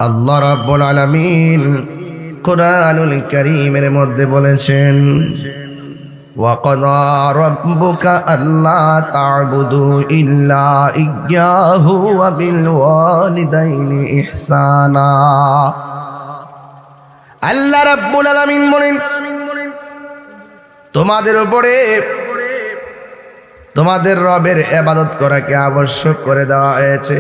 আল্লাহ রাব্বুল আলামিন কুরআনুল কারীমের মধ্যে বলেছেন, وَقَضَى رَبُّكَ أَلَّا تَعْبُدُوا إِلَّا إِيَّاهُ وَبِالْوَالِدَيْنِ إِحْسَانًا। আল্লাহ রাব্বুল আলামিন বলেন, তোমাদের উপরে তোমাদের রবের ইবাদত করাকে আবশ্যক করে দেওয়া হয়েছে।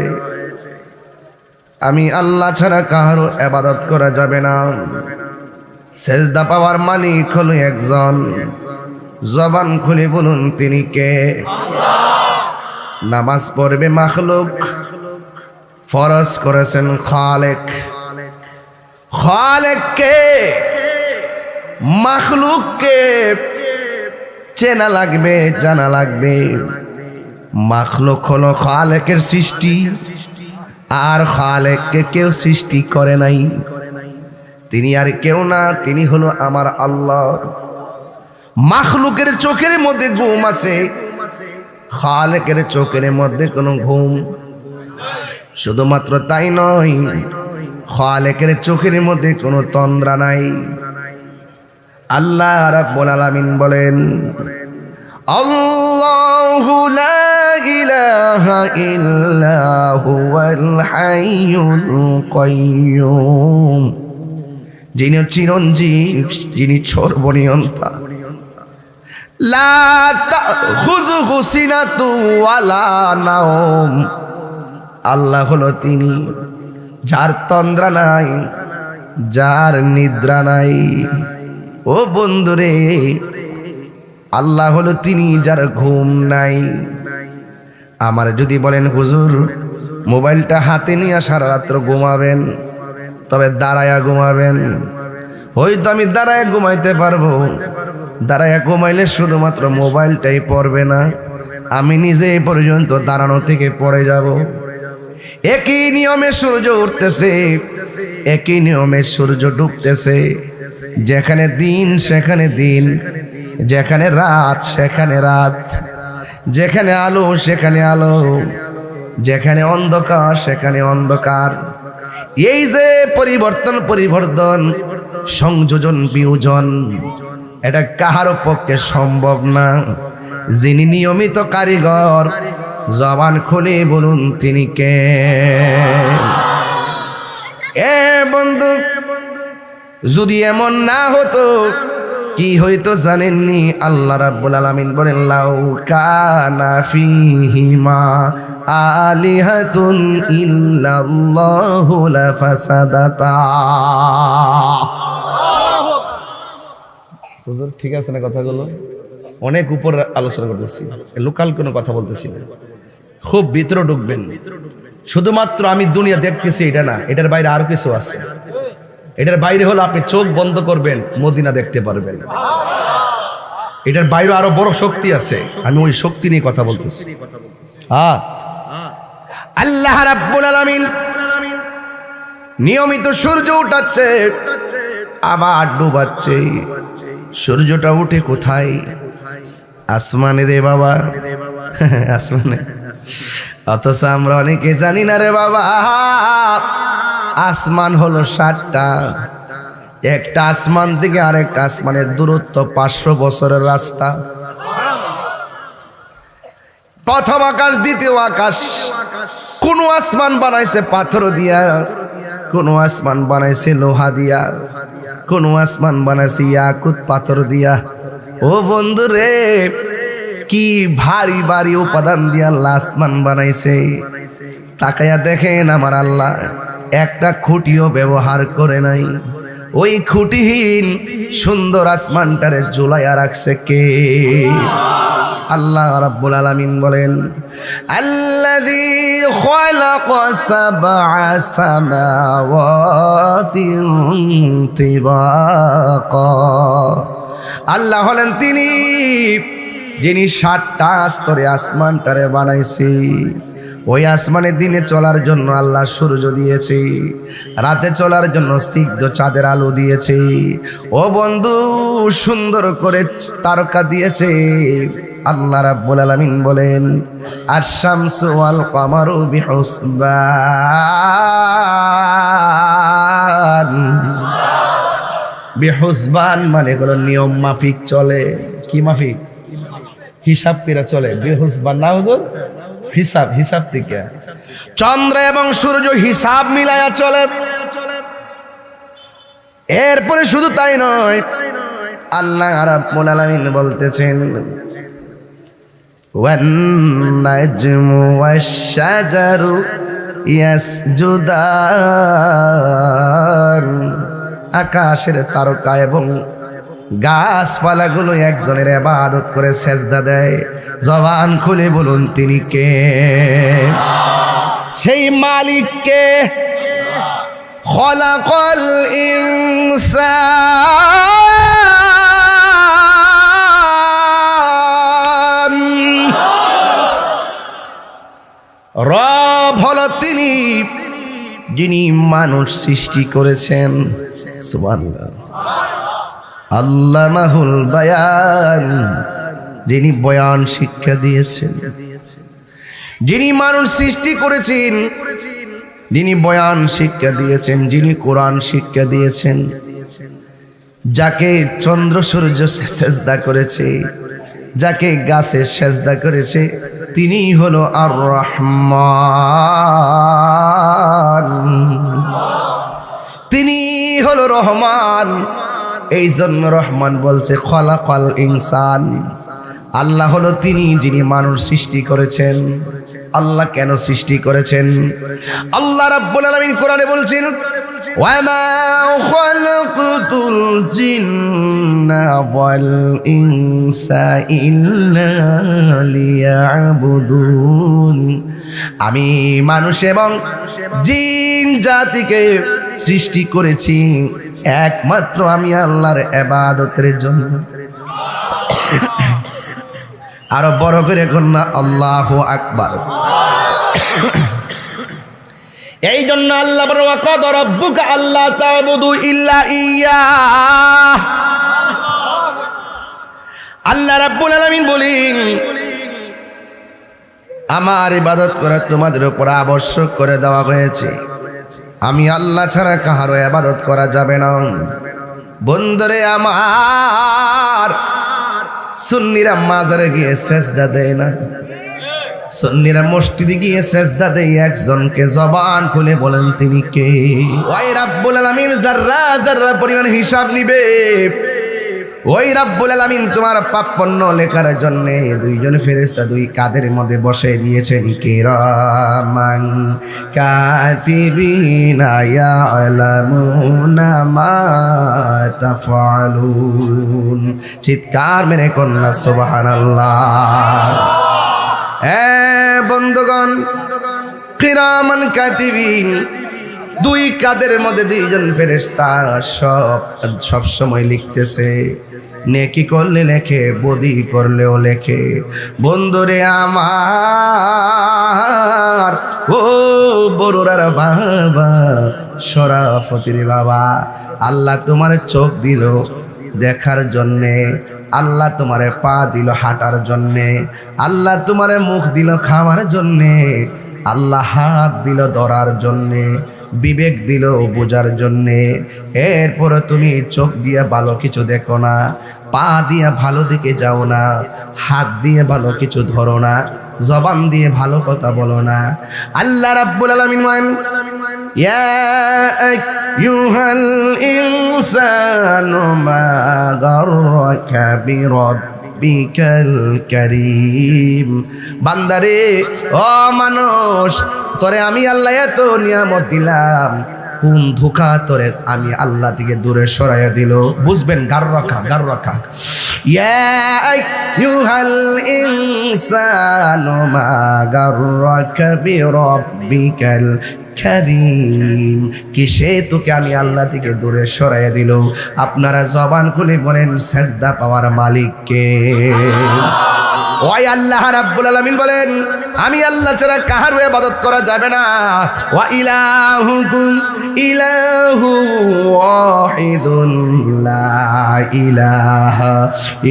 আমি আল্লাহ ছাড়া কারো ইবাদত করা যাবে না। সেজদা পাওয়ার মালিক হলো একজন। জবান খুলে বলুন তিনি কে? নামাজ পড়বে মাখলুক, ফরজ করেছেন খালেক। খালেক কে? মাখলুককে চেনা লাগবে, জানা লাগবে। মাখলুক হলো খালেকের সৃষ্টি, আর খালেককে কেউ সৃষ্টি করে নাই। তিনি আর কেউ না, তিনি হলো আমার আল্লাহ। মাখলুকের চোখের মধ্যে ঘুম আছে, খালেকের চোখের মধ্যে কোনো ঘুম। শুধুমাত্র তাই নয়, খালেকের চোখের মধ্যে কোনো তন্দ্রা নাই। আল্লাহ রাব্বুল আলামিন বলেন, আল্লাহু লা ইলাহা ইল্লা হুয়াল হাইয়ুল কাইয়্যুম। যিনি চিরঞ্জীব, যিনি সর্বনিয়ন্তা। লা তাখুযুহু সিনাতু ওয়ালা নাওম। আল্লাহ হলো তিনি যার তন্দ্রা নাই, যার নিদ্রা নাই। ও বন্ধুরে, আল্লাহ হলো তিনি যার ঘুম নাই। আমার যদি বলেন হুজুর মোবাইলটা হাতে নিয়ে সারা রাত্র ঘুমাবেন, তবে দাঁড়ায়া ঘুমাবেন। হয়তো আমি দাঁড়ায়া ঘুমাইতে পারবো, দাঁড়ায়া ঘুমাইলে শুধুমাত্র মোবাইলটাই পড়বে না, আমি নিজে পর্যন্ত দাঁড়ানো থেকে পড়ে যাব। একই নিয়মে সূর্য উঠতেছে, একই নিয়মে সূর্য ডুবতেছে। যেখানে দিন সেখানে দিন, যেখানে রাত সেখানে রাত, যেখানে আলো সেখানে আলো, যেখানে অন্ধকার সেখানে অন্ধকার। এই যে পরিবর্তন, সংযোজন বিয়োজন, এটা কাহারও পক্ষে সম্ভব না। যিনি নিয়মিত কারিগর, জবান খুলে বলুন তিনি কে? এ বন্ধু, যদি এমন না হতো কি হইতো জানেননি? আল্লাহ রাব্বুল আলামিন বলেন, লাউ কানা ফীহিমা আলিহাতুন ইল্লাল্লাহু লাফাসাদাতা। হুজুর ঠিক আছে না কথাগুলো? অনেক উপর আলোচনা করতেছি, লোকাল কোনো কথা বলতেছি না। খুব ভিতরে ঢুকবেন। শুধুমাত্র আমি দুনিয়া দেখতেছি এটা না, এটার বাইরে আরো কিছু আছে। এটার বাইরে হলো আপনি চোখ বন্ধ করবেন, মদিনা দেখতে পারবেন। এটার বাইরে আরো বড় শক্তি আছে, আমি ওই শক্তি নিয়ে কথা বলতেছি। আল্লাহ রাব্বুল আলামিন নিয়মিত সূর্য উঠাচ্ছে, আবার ডুবাচ্ছে। সূর্যটা উঠে কোথায়? আসমানে রে বাবা, আসমানে। অথচ আমরা অনেকে জানি না রে বাবা, আসমান হলো 7টা। একটা আসমান থেকে আরেকটা আসমানের দূরত্ব 500 বছরের রাস্তা। প্রথম আকাশ, দ্বিতীয় আকাশ। কোন আসমান বানাইছে পাথর দিয়া, কোন আসমান বানাইছে লোহা দিয়া, কোন আসমান বানাইছে ইয়াকুত পাথর দিয়া। ও বন্ধু রে, কি ভারী ভারী উপাদান দিয়া আল্লাহ আসমান বানাইছে। তাকায়া দেখেন আমার আল্লাহ একটা খুঁটিও ব্যবহার করে নাই। ওই খুঁটিহীন সুন্দর আসমানটারে ঝুলাইয়া রাখছে কে? আল্লাহ রাব্বুল আলামিন বলেন, আল্লাযী খালাকা সাবআ সামাওয়াতিন তিবাকা। আল্লাহ হলেন তিনি যিনি 7টা স্তরে আসমানটারে বানাইছে। ওই আসমানে দিনে চলার জন্য আল্লাহ সূর্য দিয়েছে, রাতে চলার জন্য স্নিগ্ধ চাঁদের আলো দিয়েছে। ও বন্ধু, সুন্দর করে তারকা দিয়েছে। আল্লাহ রাব্বুল আলামিন বলেন, আশ শামসু ওয়াল কমারু বিহুসবান। বেহুসবান মানে হলো নিয়ম মাফিক চলে। কি মাফিক? হিসাব করে চলে। বেহুসবান না হুজুর? হিসাব, হিসাব থেকে। চন্দ্র এবং সূর্য হিসাব মিলায়া চলে। এরপরে শুধু তাই নয়, আল্লাহ রাব্বুল আলামিন বলতেছেন ওয়ান নাজমু ওয়াশ-শাজারু ইয়াসজুদান, আকাশের তারকা এবং গাছপালাগুলো একজনের ইবাদত করে সেজদা দেয়। জবান খুলে বলুন তিনি কে? সেই মালিক কে? খলাকাল ইনসান, রব হলো তিনি যিনি মানুষ সৃষ্টি করেছেন। সুবহানাল্লাহ। আল্লামাহুল বায়ান, যিনি বয়ান শিক্ষা দিয়েছেন, যিনি মানুষ সৃষ্টি করেছেন, যিনি বয়ান শিক্ষা দিয়েছেন, যিনি কোরআন শিক্ষা দিয়েছেন, যাকে চন্দ্র সূর্য সেজদা করেছে, যাকে গাছে সেজদা করেছে, তিনি হলো আর রহমান, তিনি হলো রহমান। এই জন্য রহমান বলছে খলাকাল ইনসান। আল্লাহ হলো তিনি যিনি মানুষ সৃষ্টি করেছেন। আল্লাহ কেন সৃষ্টি করেছেন? আল্লাহ রাব্বুল আলামিন কোরআনে বলছেন ওয়ামা খালাকতুল জিন্না ওয়াল ইনসা ইল্লা লিয়াবুদুন, আমি মানুষ এবং জিন জাতিকে সৃষ্টি করেছি একমাত্র আমি আল্লাহর ইবাদতের জন্য। আরো বড় করে কন্যা আল্লাহু আকবার। এই জন্য আল্লাহ বলেন ওয়া কাদ রাব্বুকা আল্লা তা'বুদু ইল্লা ইয়্যাহ। আল্লাহ রাব্বুল আলামিন বলেন আমার ইবাদত করা তোমাদের উপর আবশ্যক করে দেওয়া হয়েছে। আমি আল্লাহ ছাড়া কাহারও ইবাদত করা যাবে না। বন্ধুরে আমার, সুন্নিরা মাজারে গিয়ে সেজদা দেয় না, সুন্নিরা মসজিদে গিয়ে সেজদা দেয় একজনকে। জবান খুলে বলেন তিনি কে? ওই রাব্বুল আলামিন যাররা যাররা পরিমাণ হিসাব নিবে। ওই রাব্বুল আলামিন তোমার পাপ পুণ্য লেখার জন্য দুইজন ফেরেশতা দুই কাঁধের মধ্যে বসে দিয়েছেন। কিরামান কাতিবিনা ইয়ালামুনা মা তাফআলুন। চিৎকার মেরে কন্যা সুবহানাল্লাহ। বন্ধুগণ, কিরামান কাতিবিন, দুই কাঁধের মধ্যে দুইজন ফেরেশতা সব সময় লিখতেছে। নেকি করলে লেখে, বদি করলেও লেখে। বন্ধুরে আমার, ও বড়রার বাবা, শরাফতির বাবা, আল্লাহ তোমার চোখ দিল দেখার জন্যে, আল্লাহ তোমারে পা দিল হাঁটার জন্যে, আল্লাহ তোমারে মুখ দিল খাওয়ার জন্যে, আল্লাহ হাত দিল ধরার জন্যে, বিবেক দিল বোঝার জন্যে। এরপরে তুমি চোখ দিয়ে ভালো কিছু দেখো না, পা দিয়ে ভালো দিকে যাও না, হাত দিয়ে ভালো কিছু ধরো না, জবান দিয়ে ভালো কথা বলো না। আল্লাহ রাব্বুল আলামিন বলেন ইয়া আইয়ুহাল ইনসানু মা গাররাকা বিরাব্বিকাল কারীম। বান্দারে, ও মানুষ, তোরে আমি আল্লাহ এত নিয়ামত দিলাম, কোন ধোঁকা তোরে আমি আল্লাহ থেকে দূরে সরাইয়া দিল? বুঝবেন, গার রাখা। ইয়া আইয়ুহাল ইনসানু মা গাররাকা বিরাব্বিকাল কারীম। কিসে তোকে আমি আল্লাহ থেকে দূরে সরাইয়া দিল? আপনারা জবান খুলে বলেন সেজদা পাওয়ার মালিক কে? ওই আল্লাহ রাব্বুল আলামিন বলেন আমি আল্লাহ ছাড়া কাহারও ইবাদত করা যাবে না। ওয়া ইলাহুকুম ইলাহু ওয়াহিদুন লা ইলাহা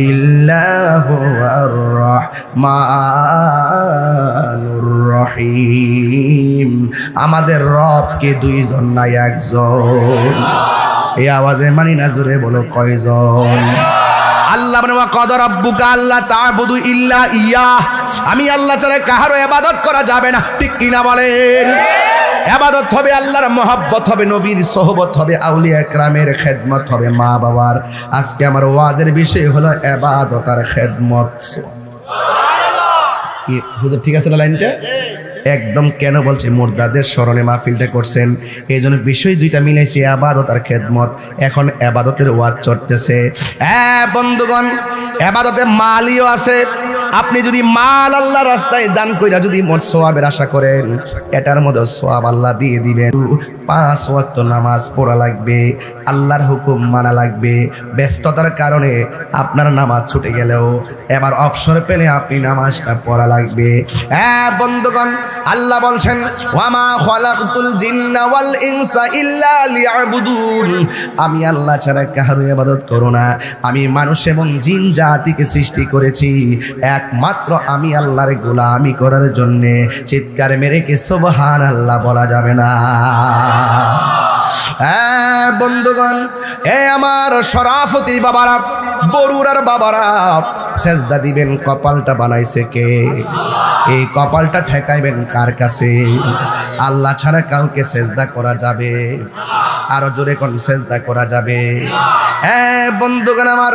ইল্লাহু আর রহমানুর রহিম। আমাদের রব কে দুইজন না একজন? এই আওয়াজে মানি না, জোরে বলো কয়জন? আল্লাহ বলেন ওয়া ক্বাদা রাব্বুকা আল্লা তা'বুদু ইল্লা ইয়াহ, আমি আল্লাহ ছাড়া কাহারও ইবাদত করা যাবে না। ঠিক কি না বলেন? ইবাদত হবে আল্লাহর, মহব্বত হবে, নবীর সোহবত হবে, আউলিয়া একরামের খেদমত হবে, মা বাবার। আজকে আমার ওয়াজের বিষয় হলো ইবাদত আর খেদমত। কি হুজুর ঠিক আছে না লাইনটা? একদম। কেন বলছে? মুর্দাদের স্মরণে মাহফিলটা করছেন, এই জন্য বিষয় দুইটা মিলাইছে, ইবাদত আর খেদমত। এখন ইবাদতের ওয়াজ চলতেছে। বন্ধুগণ, ইবাদতে মালিও আছে। আপনি যদি মাল আল্লাহর রাস্তায় দান কইরা যদি মোর সওয়াবের আশা করেন, এটার মধ্যে সওয়াব আল্লাহ দিয়ে দিবেন। 5 ওয়াক্ত নামাজ পড়া লাগবে, আল্লাহর হুকুম মানা লাগবে। ব্যস্ততার কারণে আপনার নামাজ ছুটে গেলেও এবার অবসর পেলে আপনি নামাজটা পড়া লাগবে। বন্ধুগণ, আল্লাহ বলছেন ওয়ামা খালাকতুল জিন্না ওয়াল ইনসা ইল্লা লিয়াবুদুন, আমি আল্লাহ ছাড়া কারো ইবাদত করো না। আমি মানুষ এবং জিন জাতিকে সৃষ্টি করেছি একমাত্র আমি আল্লাহর গোলামি করার জন্য। চিৎকার মেরে কি সুবহানাল্লাহ বলা যাবে না? বন্ধুগণ, আমার শরাফতির বাবারা, বরুরার বাবারা, সেজদা দিবেন, কপালটা বানাইছে কে? এই কপালটা ঠেকাইবেন কার কাছে? আল্লাহ ছাড়া কাউকে সেজদা করা যাবে? আরো জোরে কোন সেজদা করা যাবে? বন্ধুগণ আমার,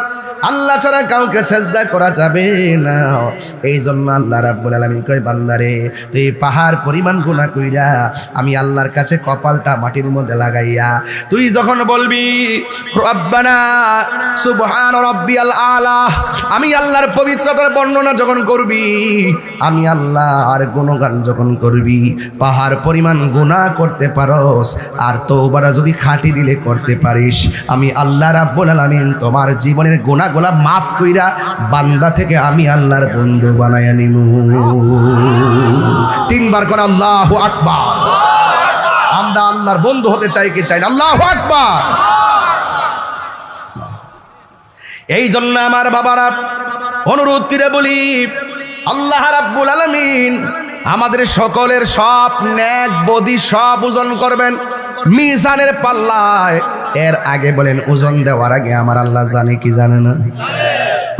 আল্লাহ ছাড়া কাউকে সেজদা করা যাবে না। এই জন্য আল্লাহ রাব্বুল আলামিন কয়, বান্দারে তুই পাহাড় পরিমাণ গুনাহ কইরা আমি আল্লাহর কাছে কপালটা মাটির মধ্যে লাগাইয়া তুই যখন বলবি রব্বানা সুবহান রাব্বিয়াল আলা, আমি আল্লাহর পবিত্রতার বর্ণনা যখন করবি, আমি আল্লাহর গুণগান যখন করবি, পাহাড় পরিমাণ গুনাহ করতে পারোস আর তওবাটা যদি খাঁটি দিলে করতে পারিস, আমি আল্লাহ রাব্বুল আলামিন তোমার জীবনের গুনাহগুলা মাফ কইরা বান্দা থেকে আমি আল্লাহর বন্ধু বানায়া নিমু। 3 বার করে আল্লাহু আকবার। আমরা আল্লাহর বন্ধু হতে চাই কি চাই না? আল্লাহু আকবার। এই জন্য আমার বাবারা অনুরোধ করে বলি, আল্লাহ রাব্বুল আলামিন আমাদের সকলের সব নেক বদি সব ওজন করবেন মিজানের পাল্লায়। এর আগে বলেন, ওজন দেওয়ার আগে আমার আল্লাহ জানে কি জানে না?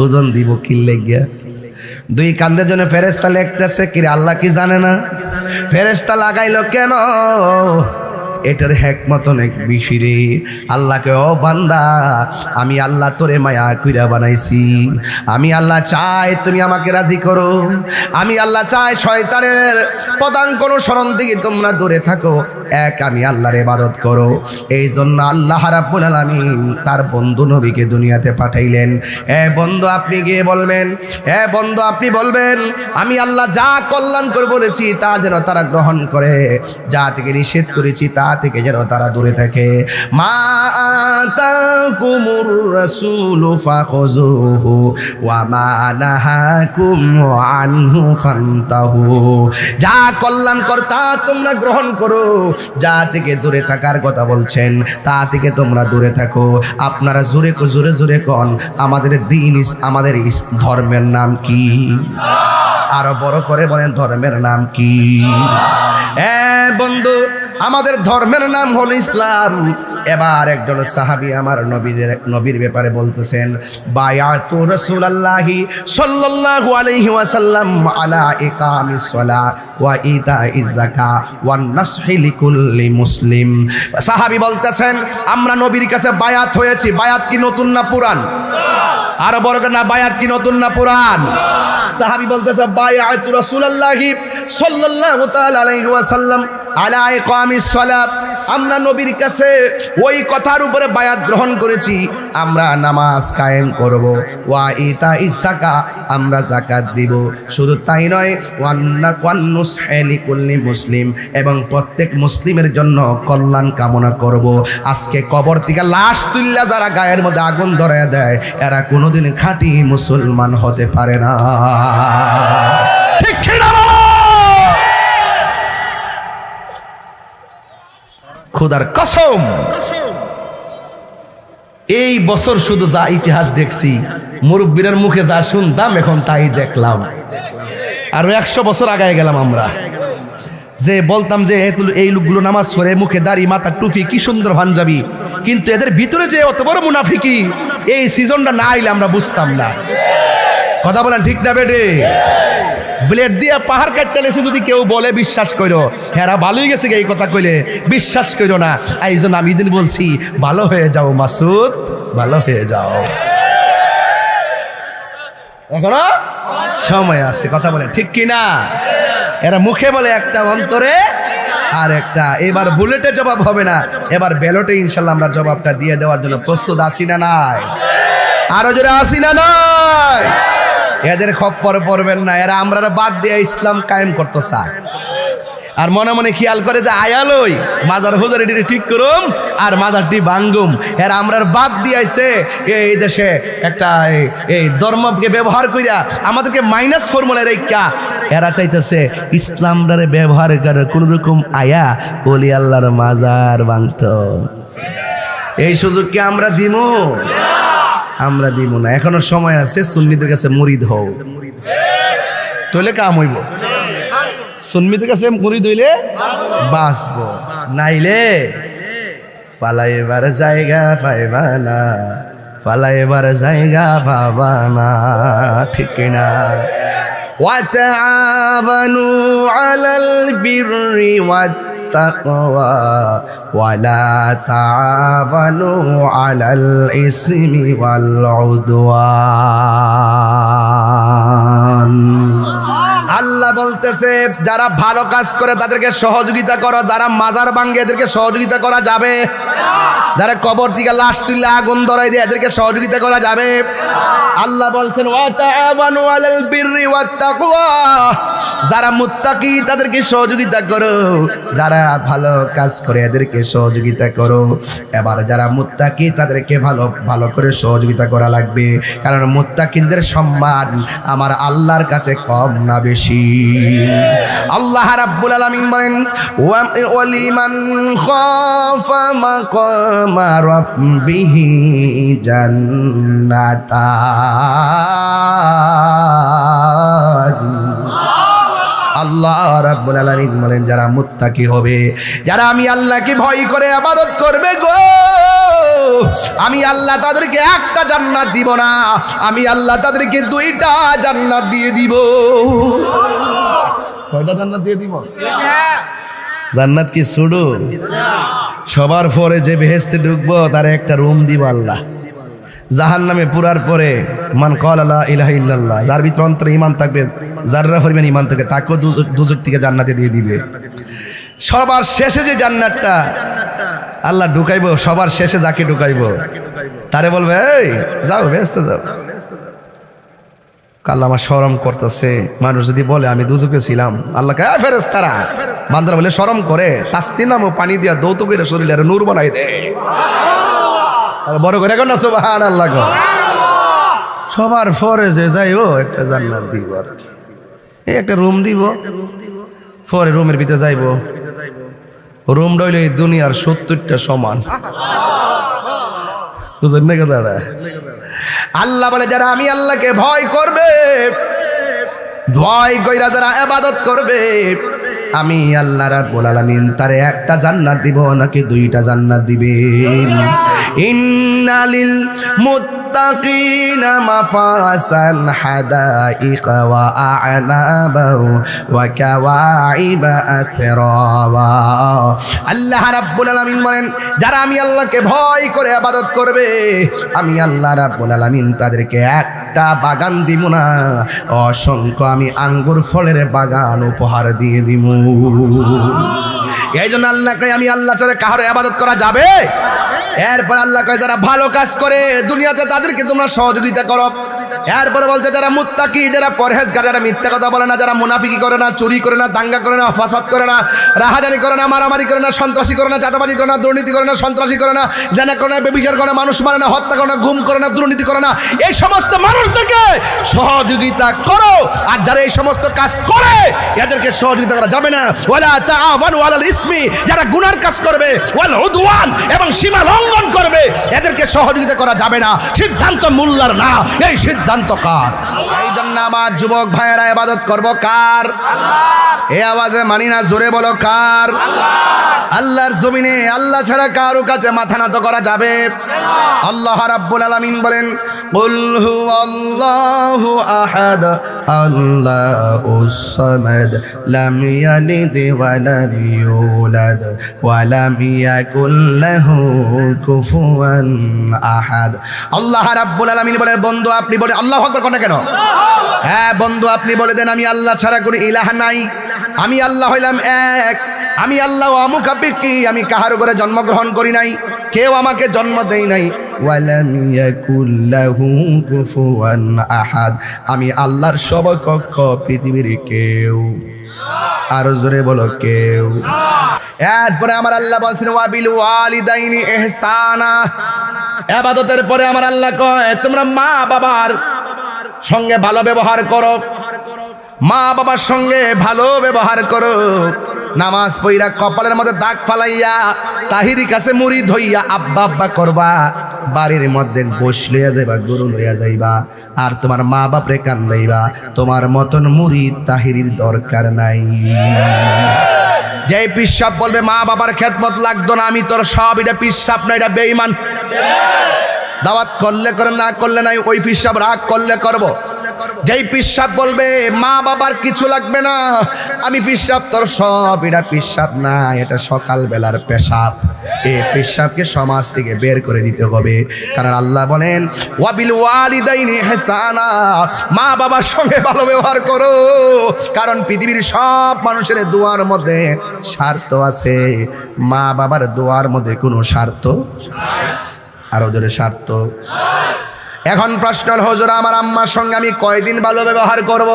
ওজন দিব কি লেগিয়া? 2 কান্দের জন্য ফেরেশতা লিখতেছে, কি রে আল্লাহ কি জানে না? ফেরেশতা লাগাইলো কেন? এটার হিকমত অনেক বেশি রে। আল্লাহকে, ও বান্দা, আমি আল্লাহ তোরে মায়া কইরা বানাইছি। আমি আল্লাহ চাই তুমি আমাকে রাজি করো। আমি আল্লাহ চাই শয়তানের পদাঙ্ক অনুসরণ থেকে তোমরা দূরে থাকো, এক আমি আল্লাহর ইবাদত করো। এই জন্য আল্লাহ রাব্বুল আলামিন তার বন্ধু নবীকে দুনিয়াতে পাঠাইলেন। বন্ধু আপনি গিয়ে বলবেন, বন্ধু আপনি বলবেন, আমি আল্লাহ যা কল্যাণ করে বলেছি তা যেন তারা গ্রহণ করে, যা থেকে নিষেধ করেছি তা থেকে যেন তারা দূরে থাকে। মা আতাকুমুর রাসূলু ফাখুযুহু ওয়া মা নাহাকুম আনহু ফান্তাহু, যা কল্যাণকর তা তোমরা গ্রহণ করো, যা থেকে দূরে থাকার কথা বলছেন তা থেকে তোমরা দূরে থাকো। আপনারা জোরে জোরে জোরে কোন, আমাদের দ্বীন, আমাদের ধর্মের নাম কি? আরো বড় করে বলেন, ধর্মের নাম কি? বন্ধু, আমাদের ধর্মের নাম হলো ইসলাম। এবার একজন সাহাবী আমার নবীর ব্যাপারে বলতেছেন, বায়াতু রাসূলুল্লাহি সাল্লাল্লাহু আলাইহি ওয়াসাল্লাম আলা ইকামিস সালাহ ওয়া ইতাইজ যাকাত ওয়ান নাসহি লিকুল্লি মুসলিম। সাহাবী বলতেছেন, আমরা নবীর কাছে বায়াত হয়েছি। বায়াত কি নতুন না পুরান? আরো বড় না, বায়াত কি নতুন না পুরান? সাহাবী বলতেছে, বায়াতু রাসূলুল্লাহি সাল্লাল্লাহু তাআলা আলাইহি ওয়াসাল্লাম আলা ইকামিস সালাত, আমরা নবীর কাছে ওই কথার উপরে বায়াত গ্রহণ করেছি, আমরা নামাজ কায়েম করব, ওয়া ইতাইজ যাকাত, আমরা যাকাত দিব। শুধু তাই নয়, ওয়ান নুসহি লিকুল্লি মুসলিম, এবং প্রত্যেক মুসলিমের জন্য কল্যাণ কামনা করব। আজকে কবর থেকে লাশ তুল্লা যারা গায়ের মধ্যে আগুন ধরায় দেয়, এরা কোনোদিন খাঁটি মুসলমান হতে পারে না। ঠিক কি না? খোদার কসম, এই বছর শুধু যা ইতিহাস দেখছি, মুরব্বীর মুখে যা শুনতাম এখন তাই দেখলাম। আর 100 বছর আগায় গেলাম আমরা, যে বলতাম যে এই লোকগুলো নামাজ পড়ে, মুখে দাড়ি, মাথা টুপি, কি সুন্দর পাঞ্জাবি, কিন্তু এদের ভিতরে যে অত বড় মুনাফিকি, এই সিজনটা না আইলে আমরা বুঝতাম না। কথা বলেন ঠিক না বেটে? ব্লেড দিয়া পাহাড় কাটতে লেছে যদি কেউ বলে বিশ্বাস করো, হেরা ভালোই গেছে এই কথা কইলে বিশ্বাস করো না। এই জন্য আমি দিন বলছি ভালো হয়ে যাও মাসুদ, ভালো হয়ে যাও, এখনো সময় আছে। কথা বলেন ঠিক কিনা? এরা মুখে বলে একটা, অন্তরে আর একটা। এবার বুলেটে জবাব হবে না, এবার ব্যালটে ইনশাল্লাহ আমরা জবাবটা দিয়ে দেওয়ার জন্য প্রস্তুত আছি না নাই? আরো জোরে আছি না নাই? এদের খপ্পর পড়বেন না, এরা আমরা বাদ দিয়ে ইসলাম কায়েম করতে চায়। আর মনে মনে খেয়াল করে যে আয়ালই মাজার হুজার এটি ঠিক করুম আর মাজারটি ভাঙ্গুম। এরা আমরা বাদ দিয়েছে এই দেশে একটা এই ধর্মকে ব্যবহার করিয়া আমাদেরকে মাইনাস ফর্মুলা রেখা এরা চাইতেছে ইসলামরে ব্যবহার করে কোন রকম আয়া বলি আল্লাহর মাজার ভাঙত। এই সুযোগ কি আমরা দিমু? আমরা দিব না। এখনো সময় আছে, সুন্নিদের কাছে মুরিদ হও, তাহলে কাম হইব। সুন্নিদের কাছে মুরিদ হইলে বাঁচবো, নাইলে পালাইবার জায়গা পাইবা না, পালাইবার জায়গা পাবা না। ঠিক না? ওয়াতাআবানু আলাল বিররি ওয়াত্তাকওয়া ওয়ালা তাআবানু আলাল ইসমি ওয়াল উদওয়ান। আল্লাহ বলতেছে যারা ভালো কাজ করে তাদেরকে সহযোগিতা করো, যারা মাজার ভাঙে এদেরকে সহযোগিতা করা যাবে, যারা কবর থেকে লাশ তুলে আগুন ধরাই দেয় এদেরকে সহযোগিতা করা যাবে। আল্লাহ বলছেন ওয়াতাআবানু আলাল বিররি ওয়াত্তাকওয়া, যারা মুত্তাকি তাদেরকে সহযোগিতা করো, যারা ভালো কাজ করে এদেরকে সহযোগিতা করো। এবার যারা মুত্তাকি তাদেরকে ভালো ভালো করে সহযোগিতা করা লাগবে, কারণ মুত্তাকিনদের সম্মান আমার আল্লাহর কাছে কম না বেশি। আল্লাহ রাব্বুল আলামিন বলেন ওয়ালিমান খাফা মাকামা রাব্বিহি জান্নাতান। আল্লাহ রাব্বুল আলামিন বলেন যারা মুত্তাকি হবে, যারা আমি আল্লাহকে ভয় করে ইবাদত করবে গো, আমি আল্লাহ তাদেরকে একটা জান্নাত দিব না, আমি আল্লাহ তাদেরকে দুইটা জান্নাত দিয়ে দিব। কয়টা জান্নাত দিয়ে দিব? জান্নাত কি শুধু সবার পরে যে বেহেশতে ঢুকবো তার একটা রুম দিব আল্লাহ। জাহান্নামে পুরার পরে মান ক্বালা লা ইলাহা ইল্লাল্লাহ, যার ভিতরে অন্তরে ঈমান থাকবে, যাররা পরিমাণ ঈমান থাকে তাকেও দুজক থেকে জান্নাতে দিয়ে দিবে। সবার শেষে যে জান্নাতটা আল্লাহ ঢুকাইবো, সবার শেষে যাকে ঢুকাইবো তারে বলবে এই যাও বেহেশতে যাও। আল্লাহ আমার শরম করতেছে, মানুষ যদি বলে আমি দুজকে ছিলাম, আল্লাহ কে ফেরেশতারা বান্দারা বলে শরম করে তাসতিনাম ও পানি দিয়া দৌত করে শরীরে নূর বানাই দে। বড় করে এখন না সুবহানাল্লাহ গো। সবার পরে যে যাইও একটা জান্নাত দিব, আর এই একটা রুম দিব, পরে রুমের ভিতরে যাইব, রুম রইলে এই দুনিয়ার 70টা সমান। বুঝলেন না কথাটা? আল্লাহ বলে যারা আমি আল্লাহকে ভয় করবে, ভয় কইরা যারা ইবাদত করবে, আমি আল্লাহ রাব্বুল আলামিন তারে একটা জান্নাত দিব নাকি দুইটা জান্নাত দিবেন। ইন্নালিল মুত্তাকিনা মাফাসান হাদাইকা ওয়া আ'নাবা ওয়া কাওয়াইবা আতরাবা। আল্লাহ রাব্বুল আলামিন বলেন যারা আমি আল্লাহকে ভয় করে ইবাদত করবে, আমি আল্লাহ রাব্বুল আলামিন তাদেরকে একটা বাগান দিব না, অসংখ্য আমি আঙ্গুর ফলের বাগান উপহার দিয়ে দিব। এই জন্য আল্লাহ কয় আমি আল্লাহ ছাড়া কারো ইবাদত করা যাবে। এরপর আল্লাহ কয় যারা ভালো কাজ করে দুনিয়াতে তাদেরকে তোমরা সহযোগিতা করো। এরপরে বলছে যারা মুত্তাকি, যারা পরহেজগার, যারা মিথ্যা কথা বলে না, যারা মুনাফিকি করে না, চুরি করে না, দাঙ্গা করে না, ফাসাদ করে না, রাহাজানি করে না, মারামারি করে না, সন্ত্রাসী করে না, চাঁদাবাজি করে না, দুর্নীতি করে না, সন্ত্রাসী করে না, জেনা করে না, ব্যভিচার করে না, মানুষ মারে না, হত্যা করে না, গুম করে না, দুর্নীতি করে না, এই সমস্ত মানুষদেরকে সহযোগিতা করো। আর যারা এই সমস্ত কাজ করে এদেরকে সহযোগিতা করা যাবে না। ওয়ালা তাআওয়ানু আলাল ইসমি, যারা গুনার কাজ করবে, ওয়াল উদওয়ান, এবং সীমা লঙ্ঘন করবে, এদেরকে সহযোগিতা করা যাবে না। সিদ্ধান্ত মোল্লার না, এই সিদ্ধান্ত সিদ্ধান্ত কার? এই জন্য আমার যুবক ভাইয়েরা ইবাদত করব কার? এ আওয়াজে মানি না, জোরে বলো কার? আল্লাহর জমিনে আল্লাহ ছাড়া কারো কাছে মাথা নত করা যাবে? আল্লাহ রাব্বুল আলামিন বলেন, কুল হুয়াল্লাহু আহাদ আল্লাহুস সামাদ লাম ইয়ালিদ ওয়া লাম ইউলাদ ওয়া লাম ইয়াকুল লাহু কুফুয়ান আহাদ। আল্লাহ রাব্বুল আলামিন বলেন, বন্ধু আপনি বলে আল্লাহু আকবার কোন কেন? হ্যাঁ বন্ধু আপনি বলে দেন আমি আল্লাহ ছাড়া কোনো ইলাহ নাই, আমি আল্লাহ হইলাম এক, আমি আল্লাহ অমুখাপেক্ষী, আমি কাহার ঘরে জন্মগ্রহণ করি নাই, কেউ আমাকে জন্ম দেয় নাই। ওয়ালাম ইয়াকুল লাহু কুফুয়ান আহাদ, আমি আল্লাহর সমকক্ষ পৃথিবীর কেউ। আরো জোরে বলো কেউ। এরপরে আমার আল্লাহ বলছেন ওয়াবিল ওয়ালিদাইনি ইহসানা। ইবাদতের পরে আমার আল্লাহ কয় তোমরা মা বাবার সঙ্গে ভালো ব্যবহার করো, মা বাবার সঙ্গে ভালো ব্যবহার করো। নামাজ পইরা কপালের মধ্যে দাগ ফালাইয়া তাহিরি কাছে মুড়ি ধইয়া আব্বা আব্বা করবা, বাড়ির মধ্যে গোশ লইয়া যাইবা, গরু লইয়া যাইবা, আর তোমার মা বাপরে কান্দাইবা। তোমার মতন মুড়ি তাহিরির দরকার নাই। যে পিসাব বলবে মা বাবার খেদমত লাগতো না, আমি তোর সব, এটা পিসাব না, এটা বেঈমান। দাওয়াত করলে করে, না করলে নাই, ওই পিসাব রাগ করলে করব। যেই পিসাব বলবে মা বাবার কিছু লাগবে না, আমি পিসাব তোর সব, এটা পিসাব না, এটা সকাল বেলার পেশাব। এই পিসাবকে সমাজ থেকে বের করে দিতে হবে। কারণ আল্লাহ বলেন ওয়াবিল ওয়ালিদাইনি ইহসানা, মা বাবার সঙ্গে ভালো ব্যবহার করো। কারণ পৃথিবীর সব মানুষের দোয়ার মধ্যে স্বার্থ আছে, মা বাবার দোয়ার মধ্যে কোনো স্বার্থ, আরো জোরে স্বার্থ। এখন প্রশ্ন হল হুজুর আমার আম্মার সঙ্গে আমি কয়দিন ভালো ব্যবহার করব?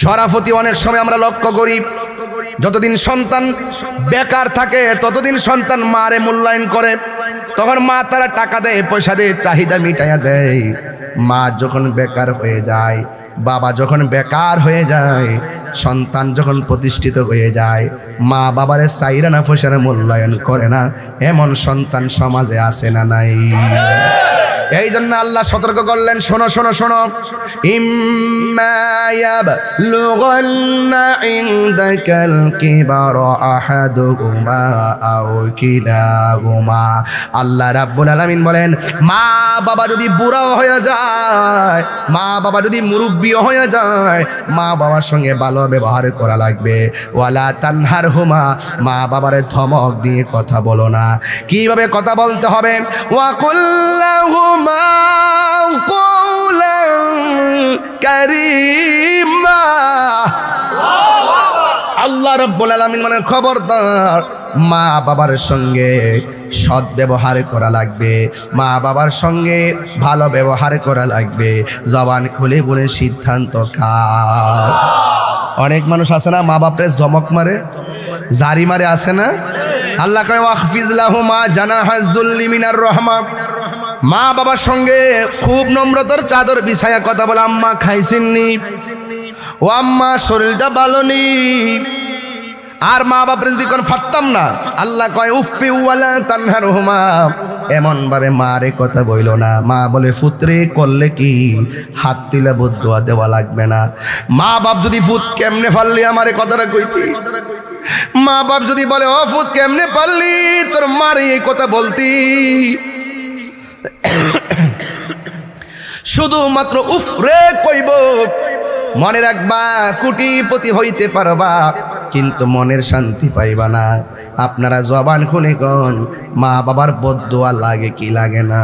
শরাফতি অনেক সময় আমরা লক্ষ্য করি, যতদিন সন্তান বেকার থাকে ততদিন সন্তান মারে মূল্যায়ন করে, তখন মা তারা টাকা দেয়, পয়সা দেয়, চাহিদা মিটাইয়া দেয়। মা যখন বেকার হয়ে যায়, বাবা যখন বেকার হয়ে যায়, সন্তান যখন প্রতিষ্ঠিত হয়ে যায়, মা বাবারে চাইরা না পয়সার মূল্যায়ন করে না, এমন সন্তান সমাজে আছে না নাই? এই জন্য আল্লাহ সতর্ক করলেন, শোনো শোনো শোনো, ইম্মা ইয়াবলুগান্না ইনদাকাল কিবারা আহাদুহুমা আও কিলাহুমা। আল্লাহ রাব্বুল আলামিন বলেন মা বাবা যদি বুড়া হয়ে যায়, মা বাবা যদি মুরব্বি হয়ে যায়, মা বাবার সঙ্গে ভালো ব্যবহার করা লাগবে। ওয়ালা তানহারহুমা, মা বাবারে ধমক দিয়ে কথা বলো না। কিভাবে কথা বলতে হবে? ওয়া কুল্লাহুমা কওলান কারীমা। আল্লাহ রাব্বুল আলামিন মানে খবরদার, মা বাবার সঙ্গে সৎ ব্যবহার করা লাগবে, মা বাবার সঙ্গে ভালো ব্যবহার করা লাগবে। জবান খুলে বলে সিদ্ধান্ত কার? অনেক মানুষ আছে না মা বাপরে ধমক মারে, জারি মারে, আছে না? আল্লাহ কয় ওয়াখফিজ লাহুমা জানাহাজ যুল্লি মিনার রাহমা। মা বাবার সঙ্গে খুব নম্রতার চাদর বিছায়া কথা বলে, আম্মা খাইছেননি, ও আম্মা শরীরটা ভালো নেই। আর মা বাপরে যদি কোন ফাটতাম না, আল্লাহ কয় উফি ওয়ালা তানহারহুমা, এমন ভাবে মারে কথা বইল না। মা বলে ফুতরে করলে কি হাত তুলে বদুয়া দেওয়া লাগবে না। মা বাপ যদি ফুত কেমনে পারলি আমারে কথাটা কইতি, মা বাপ যদি বলে ও ফুত কেমনে পারলি তোর মারে এই কথা বলতি, শুধুমাত্র উফ রে কইব। মনে রাখবা কোটিপতি হইতে পারবা, কিন্তু মনের শান্তি পাইবা না। আপনারা জবান খুলে কোন মা বাবার বদদুয়া লাগে কি লাগে না?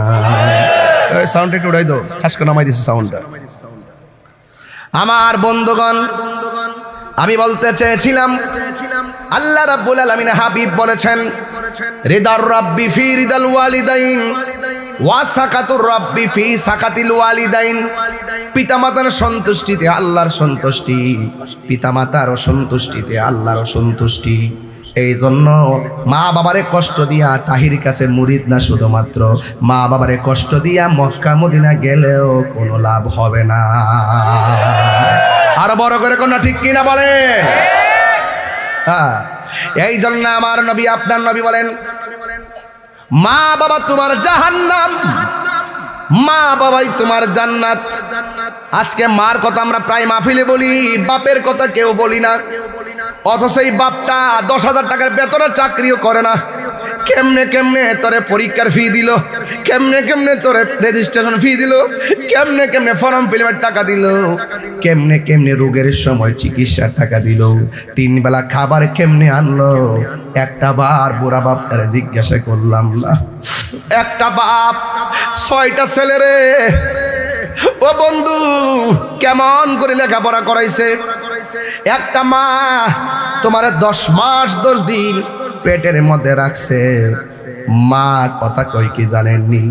সাউন্ড একটু উড়াই দাও, ঠাস করে নামাই দিছে সাউন্ডটা। আমার বন্ধুগণ, আমি বলতে চেয়েছিলাম আল্লাহ রাব্বুল আলামিন হাবিব বলেছেন রিদার রাব্বি ফি রিদাল ওয়ালিদাইন ওয়া সাকাতুর রাব্বি ফি সাকাতিল ওয়ালিদাইন। পিতামাতার সন্তুষ্টিতে আল্লাহর সন্তুষ্টি, পিতামাতার অসন্তুষ্টিতে আল্লাহর অসন্তুষ্টি। এই জন্য মা বাবারে কষ্ট দিয়া তাহির কাছে মুরিদ না, শুধুমাত্র মা বাবারে কষ্ট দিয়া মক্কা মদিনা গেলেও কোনো লাভ হবে না। আরো বড় করে কোন ঠিক কিনা বলেন? হ্যাঁ, এই জন্য আমার নবী, আপনার নবী বলেন মা বাবা তোমার জাহান্নাম, মা বাবাই তোমার জান্নাত। আজকে মার কথা আমরা প্রায় মাহফিলে বলি, বাপের কথা কেউ বলি না। অথচ এই বাপটা 10,000 টাকার বেতনে চাকরিও করে না। কেমনে কেমনে তোরে পরীক্ষার ফি দিল, কেমনে কেমনে তোরে রেজিস্ট্রেশন ফি দিল, কেমনে কেমনে ফর্ম ফিলিমের টাকা দিল, কেমনে কেমনে রোগের সময় চিকিৎসার টাকা দিল, 3 বেলা খাবার কেমনে আনলো। একটা বার বুড়া বাপটারে জিজ্ঞাসা করলাম না। একটা বাপ 6টা ছেলে রে, ও বন্ধু কেমন করে লেখাপড়া করাইছে। একটা মা তোমার 10 মাস 10 দিন পেটের মধ্যে রাখছে। মা কথা কই কি জানেননি?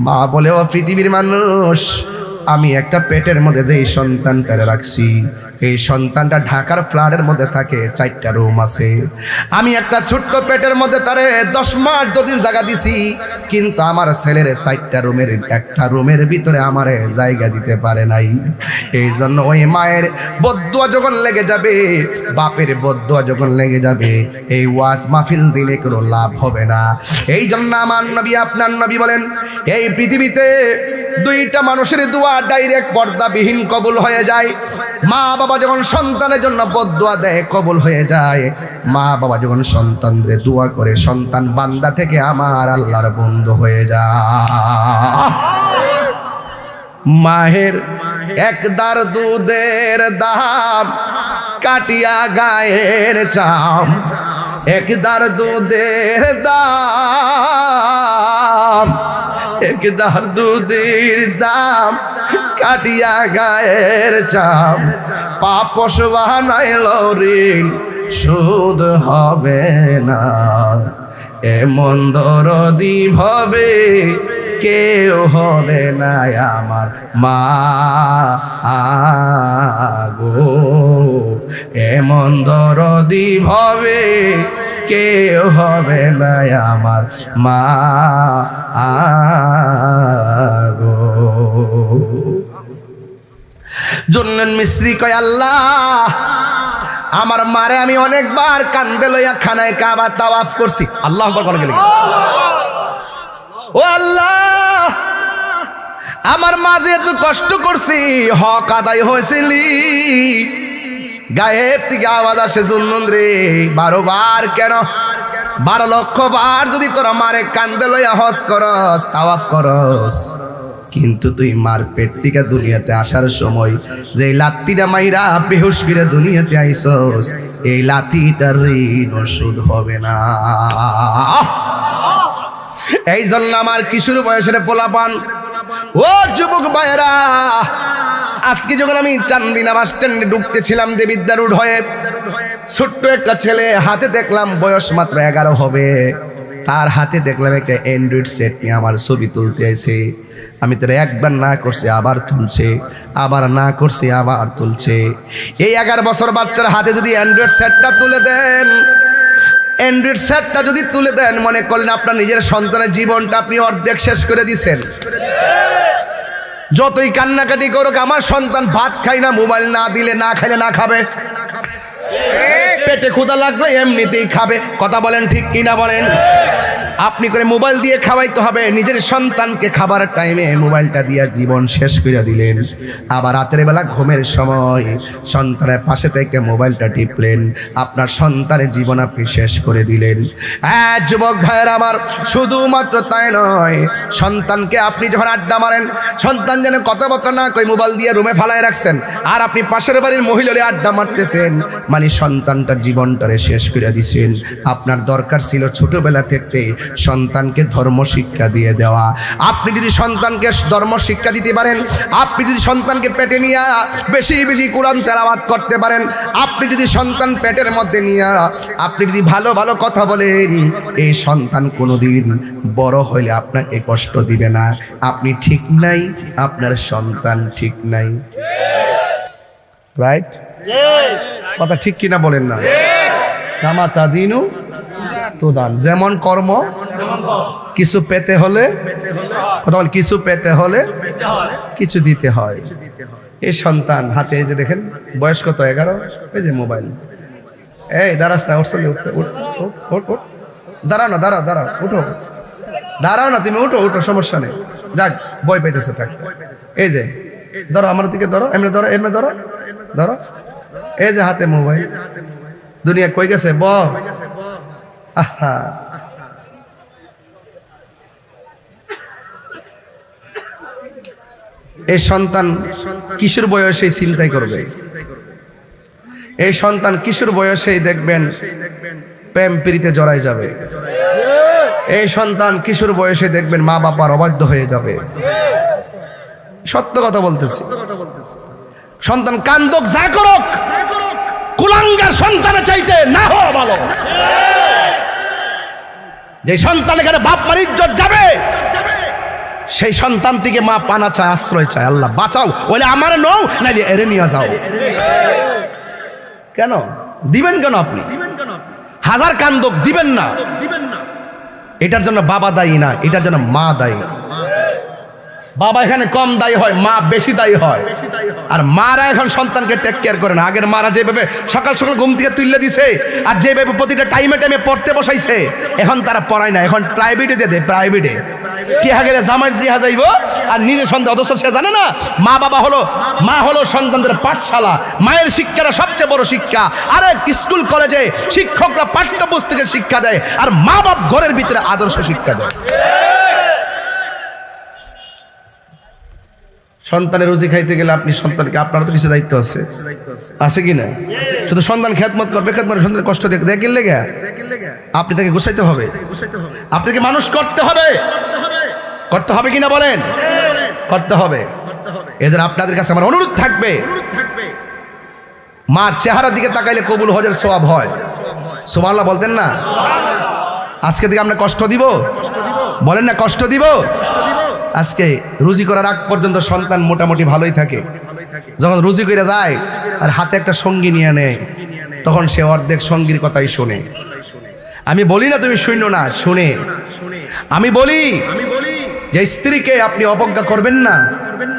মা বলে, ও পৃথিবীর মানুষ, আমি একটা পেটের মধ্যে যেই সন্তানটারে রাখছি, এই সন্তানটা ঢাকার ফ্ল্যাটের মধ্যে থাকে, 4টা রুম আছে। আমি একটা ছোট্ট পেটের মধ্যে তারে 10 মাস 2 দিন জায়গা দিছি, কিন্তু আমার ছেলের 4টা রুমের একটা রুমের ভিতরে আমারে জায়গা দিতে পারে নাই। এই জন্য ওই মায়ের বদদুয়া যখন লেগে যাবে, বাপের বদদুয়া যখন লেগে যাবে, এই ওয়াজ মাহফিল দিলে কোনো লাভ হবে না। এই জন্য আমার নবী, আপনার নবী বলেন, এই পৃথিবীতে 2টা মানুষের দোয়া ডাইরেক্ট পর্দাবিহীন কবুল হয়ে যায়। মা বাবা যখন সন্তানের জন্য বদদুয়া দেয়, কবুল হয়ে যায়। মা বাবা যখন সন্তানদের দোয়া করে, সন্তান বান্দা থেকে আমার আল্লাহর বন্ধু হয়ে যায়। মাহের 1 দার দুধের দাম কাটিয়া গায়ের চাম, 1 দার দুধের দাম, 1 দার দুধের দাম কাটিয়া গায়ের চাম, পাপস বানাইল ঋণ সুদ হবে না। এমন দরদি হবে কেউ হবে না আমার মা গো, এমন দরদি হবে কেউ হবে না আমার মা গো। জন্নেন মিস্ত্রি কয়, আল্লাহ আমার মারে আমি অনেকবার কান্দে লইয়া খানায় কাবা তাওয়াফ করছি। আল্লাহ আকবার করে গেলি। ও আল্লাহ, আমার মা যেহেতু কষ্ট করছি, হক আদায় হয়েছিলি। গায়েব থেকে আওয়াজ আসে, জুন্নুন রে 12 বার কেন 12 লক্ষ বার যদি তোরা মারে কান্দে লইয়া হজ করস, তাওয়াফ করস, কিন্তু তুই মার পেট থেকে দুনিয়াতে আসার সময় যে লাত্তিটা মাইরা বেহুশ করে দুনিয়াতে আইসস, এই লাথিটার ঋণ শোধ হবে না। এই জন্য আমার কিশোর বয়সের পোলাপান, ও যুবক ভাইয়েরা, আজকে যখন আমি চান্দিনা বাস স্ট্যান্ডে ঢুকতেছিলাম দেবিদ্যা রোড হয়ে, ছোট্ট একটা ছেলে হাতে দেখলাম বয়স মাত্র 11 হবে, তার হাতে দেখলাম একটা অ্যান্ড্রয়েড সেট নিয়ে আমার ছবি তুলতে আইছে। আমি তার একবার না করছি আবার তুলছে, আবার না করছি আবার তুলছে। এই 11 বছর বাচ্চার হাতে যদি অ্যান্ড্রয়েড সেটটা তুলে দেন, অ্যান্ড্রয়েড সেটটা যদি তুলে দেন, মনে করলেন আপনার নিজের সন্তানের জীবনটা আপনি অর্ধেক শেষ করে দিছেন। যতই কান্নাকাটি করুক, আমার সন্তান ভাত খায় না, মোবাইল না দিলে না খাইলে না খাবে, পেটে ক্ষুধা লাগলে এমনিতেই খাবে। কথা বলেন ঠিক কিনা বলেন? আপনি করে মোবাইল দিয়ে খাওয়াইতে হবে, নিজের সন্তানকে খাবারের টাইমে মোবাইলটা দিয়ে জীবন শেষ করে দিলেন। আবার রাতের বেলা ঘুমের সময় সন্তানের পাশে থেকে মোবাইলটা টিপলেন, আপনার সন্তানের জীবন আপনি শেষ করে দিলেন। হ্যাঁ যুবক ভাইয়ের আমার, শুধুমাত্র তাই নয়, সন্তানকে আপনি যখন আড্ডা মারেন, সন্তান যেন কথাবার্তা না কই মোবাইল দিয়ে রুমে ফালায় রাখছেন, আর আপনি পাশের বাড়ির মহিলারে আড্ডা মারতেছেন, মানে সন্তানটার জীবনটারে শেষ করে দিছেন। আপনার দরকার ছিল ছোটবেলা থেকে সন্তানকে ধর্ম শিক্ষা দিয়ে দেওয়া। আপনি যদি সন্তানকে ধর্ম শিক্ষা দিতে পারেন, আপনি যদি সন্তানকে পেটে নিয়ে বেশি বেশি কোরআন তেলাওয়াত করতে পারেন, আপনি যদি সন্তান পেটের মধ্যে নিয়ে আপনি যদি ভালো ভালো কথা বলেন, এই সন্তান কোনোদিন বড় হইলে আপনাকে কষ্ট দিবে না। আপনি ঠিক নাই, আপনার সন্তান ঠিক নাই। রাইট? কথা ঠিক কিনা বলেন না? কামা তাদিনু তুদান, যেমন কর্ম কিছু পেতে হলে, কথা বল, কিছু পেতে হলে কিছু দিতে হয়। এই সন্তান হাতে, এই যে দেখেন বয়স কত 11, এই যে মোবাইল, এই দাঁড়াস না, উঠছে, দাঁড়াও না, দাঁড়াও, উঠো, দাঁড়াও না, তুমি উঠো উঠো, সমস্যা নেই। যাক, ভয় পাইতেছে থাক। এই যে ধরো, আমার দিকে ধরো, এমনি ধরো, এমনি ধরো, ধরো। এই যে হাতে মোবাইল, দুনিয়া কই গেছে ব। আহা, এই সন্তান কিশোর বয়সে চিন্তাই করবে, এই সন্তান কিশোর বয়সেই দেখবেন প্রেম প্রীতিতে জড়াই যাবে, এই সন্তান কিশোর বয়সে দেখবেন মা বাবার অবাধ্য হয়ে যাবে। সত্য কথা বলতেছি। সন্তান কান্দক যা করুক, কুলাঙ্গার সন্তানের চাইতে না হওয়া ভালো। যে সন্তান এখানে বাপ মার ইজ্জত যাবে, সেই সন্তান থেকে মা পানা চায়, আশ্রয় চায়, আল্লাহ বাঁচাও, বলে আমার নও, নাইলে এরে নিয়ে যাও। কেন দিবেন? কেন আপনি হাজার কান্দক দিবেন না? এটার জন্য বাবা দায়ী না, এটার জন্য মা দায়ী। বাবা এখানে কম দায়ী হয়, মা বেশি দায়ী হয়। আর মারা এখন সন্তানকে টেক কেয়ার করে না। আগের মারা যেভাবে সকাল সকাল ঘুম থেকে তুলে দিছে, আর যেভাবে প্রতিটা টাইমে টাইমে পড়তে বসাইছে, এখন তারা পড়ায় না, এখন প্রাইভেটে দিয়ে দেয়। প্রাইভেটে টিহা গেলে জামাইয়ের জিহা যাইব, আর নিজের সন্তান, অথচ সে জানে না মা বাবা হলো, মা হলো সন্তানদের পাঠশালা। মায়ের শিক্ষাটা সবচেয়ে বড় শিক্ষা। আরে স্কুল কলেজে শিক্ষকরা পাঠ্যপুস্তকের শিক্ষা দেয়, আর মা বাপ ঘরের ভিতরে আদর্শ শিক্ষা দেয়। সন্তানের রুজি খাইতে গেলে আপনি সন্তানকে, আপনারও তো কিছু দায়িত্ব আছে, আছে কি না? শুধু সন্তান খেদমত করবে, খেদমত সন্তান কষ্ট দেখে লেগে আপনি তাকে গুছাইতে হবে, আপনাকে মানুষ করতে হবে। করতে হবে কিনা বলেন? করতে হবে। এদের আপনাদের কাছে আমার অনুরোধ থাকবে, মার চেহারার দিকে তাকাইলে কবুল হজের সওয়াব হয়। সুবহানাল্লাহ বলতেন না? আজকে থেকে আমরা কষ্ট দিব, বলেন না কষ্ট দিব? আজকে রুজি করার আগ পর্যন্ত সন্তান মোটামুটি ভালোই থাকে। যখন রুজি করে যায় আর হাতে একটা সঙ্গী নিয়ে নেয়, তখন সে অর্ধেক সঙ্গীর কথাই শোনে। আমি বলি না তুমি শূন্য না, শুনে। আমি বলি যে স্ত্রীকে আপনি অবজ্ঞা করবেন না,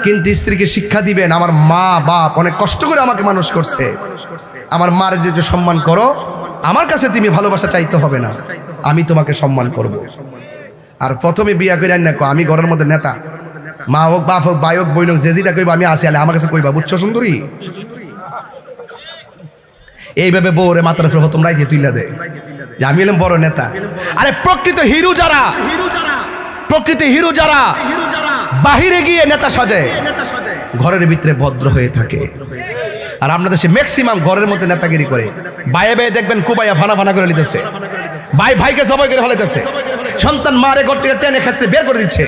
কিন্তু স্ত্রীকে শিক্ষা দিবেন, আমার মা বাপ অনেক কষ্ট করে আমাকে মানুষ করছে, আমার মার যে সম্মান করো, আমার কাছে তুমি ভালোবাসা চাইতে হবে না, আমি তোমাকে সম্মান করব। আর প্রথমে বিয়া করে আন না, আমি ঘরের মধ্যে নেতা, মা হোক বাপ হোক ভাই হোক বই হোক, যে যেটা কইবা আমি আসি, আলে আমার কাছে কইবা, বুঝছো সুন্দরী? এইভাবে বউরে মাথার উপর তোমরা দিয়ে তুইলা দে যে আমি এলাম বড় নেতা। আরে প্রকৃত হিরো যারা, প্রকৃত হিরো যারা বাহিরে গিয়ে নেতা সাজে, ঘরের ভিতরে ভদ্র হয়ে থাকে। আর আপনাদের সে ম্যাক্সিমাম ঘরের মধ্যে নেতাগিরি করে, বাইরে বাইরে দেখবেন কুবাইয়া ফানা ফানা করে নিতেছে, ভাই ভাইকে জবাই করে ফেলাইতেছে, সন্তান মারে ঘর থেকে টেনে খেসতে বের করে দিচ্ছে।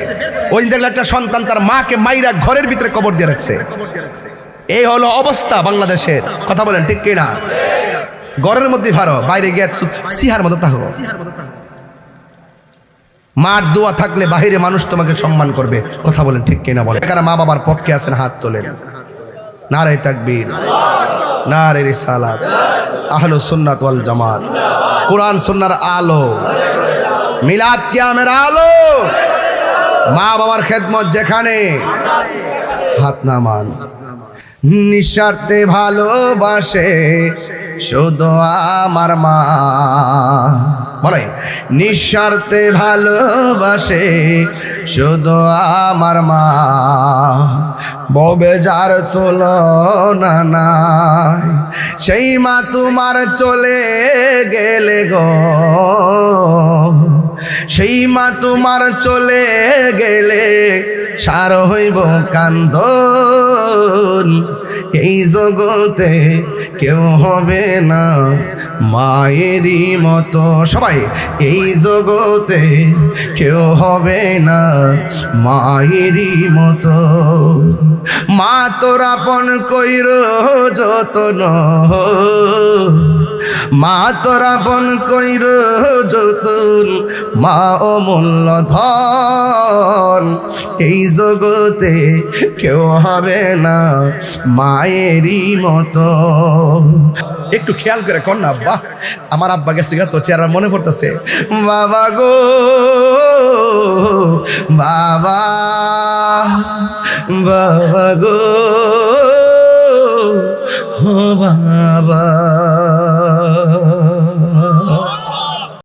ওই দেখলে একটা সন্তান তার মাকে মাইরা ঘরের ভিতরে কবর দিয়ে রাখছে। এই হলো অবস্থা বাংলাদেশের। কথা বলেন ঠিক কিনা? ঘরের মধ্যে ফারো, বাইরে গিয়ে সিহার মতো থাকো। মার দোয়া থাকলে বাহিরে মানুষ তোমাকে সম্মান করবে। কথা বলেন ঠিক কিনা? বলেন কারা মা বাবার পক্ষে আছেন, হাত তোলেন। নারে তাকবীর, নারে রিসালাত, আহলুস সুন্নাত ওয়াল জামাত, কোরআন সুন্নাহর আলো, মিলাদ কিয়ামের আলো, মা বাবার খেদমত যেখানে, হাত নামান। নিঃস্বার্থে ভালোবাসে শুধু আমার মা, বলে নিঃস্বার্থে ভালোবাসে শুধু আমার মা, ববে যার তুলনা নাই, সেই মা তোমার চলে গেলে গো, সেই মা তোমার চলে গেলে সার হইব কান্দন, এই জগতে কেউ হবে না মায়েরই মতো। সবাই, এই জগতে কেউ হবে না মায়েরই মতো। মা তোর আপন কইর যতন, মা তোর আপন কইর যতন, মা অমূল্য ধন, এই জগতে কেউ হবে না মায়েরই মতো। একটু খেয়াল করে কর না আব্বা, আমার আব্বা গেছে তো চেহারা মনে পড়তেছে। বাবা গো বাবা, বাবা গো বাবা।